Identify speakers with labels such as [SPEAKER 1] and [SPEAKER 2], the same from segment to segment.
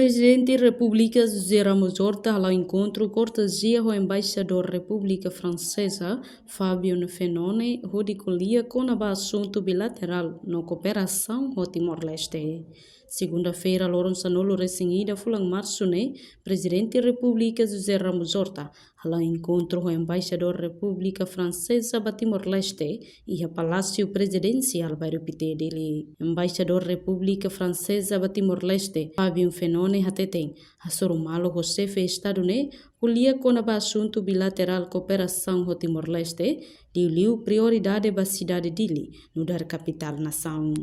[SPEAKER 1] Presidente da República José Ramos Horta ao encontro cortesia com o embaixador da República Francesa Fábio Fenone rodicolia com o assunto bilateral na cooperação com Timor-Leste. Segunda-feira, Lourenço Sanolo recém-ida fulang março, Presidente da República José Ramos Horta ao encontro com o embaixador da República Francesa para Timor-Leste e o Palácio Presidencial para Dili. Embaixador da República Francesa para Timor-Leste Fábio Fenone hateten a sorumalo o chefe Estado colia com o assunto bilateral cooperação com Timor-Leste deu prioridade para a cidade de Dili, no dar capital nação.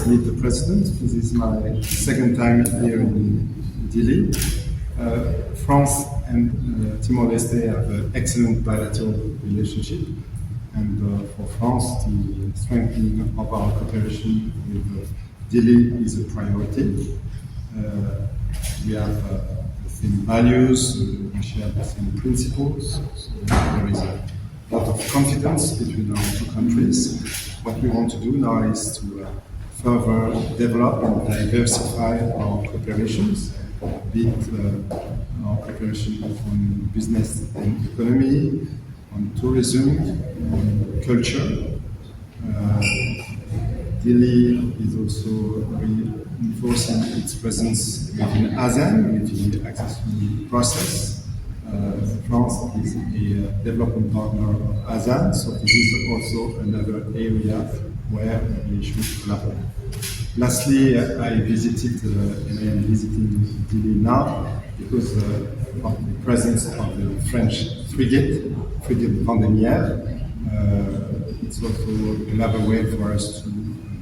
[SPEAKER 2] Meet the president. This is my second time here in Dili. France and Timor-Leste have an excellent bilateral relationship, and for France, the strengthening of our cooperation with Dili is a priority. We have the same values, we share the same principles, so there is a lot of confidence between our two countries. What we want to do now is to further develop and diversify our cooperations, be it our cooperation on business and economy, on tourism, on culture. Dili is also reinforcing its presence within ASEAN, within the accession process. France is a development partner of ASEAN, so this is also another area where we should collaborate. Lastly, I visited and I am visiting Dili now because of the presence of the French frigate Vendémiaire. It's also another way for us to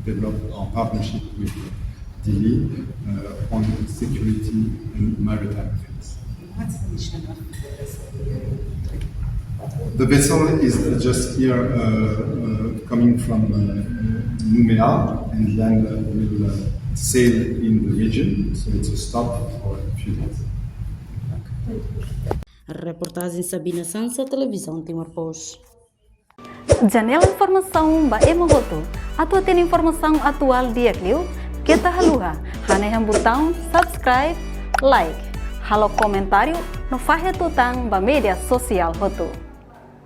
[SPEAKER 2] develop our partnership with Dili on security and maritime affairs.
[SPEAKER 3] What's the mission of
[SPEAKER 2] the vessel is just here coming from Nouméa and then will sail in the region, so it's a stop for a few days.
[SPEAKER 1] Reportagem Sabina Sansa, Televisão Timor Post.
[SPEAKER 4] Janela informação ba emogoto. Atua tem informação atual dia clio. Kita haluha. Hanai botão subscribe, like. Halo comentário no Fahia Tutang ba media sosial hotu.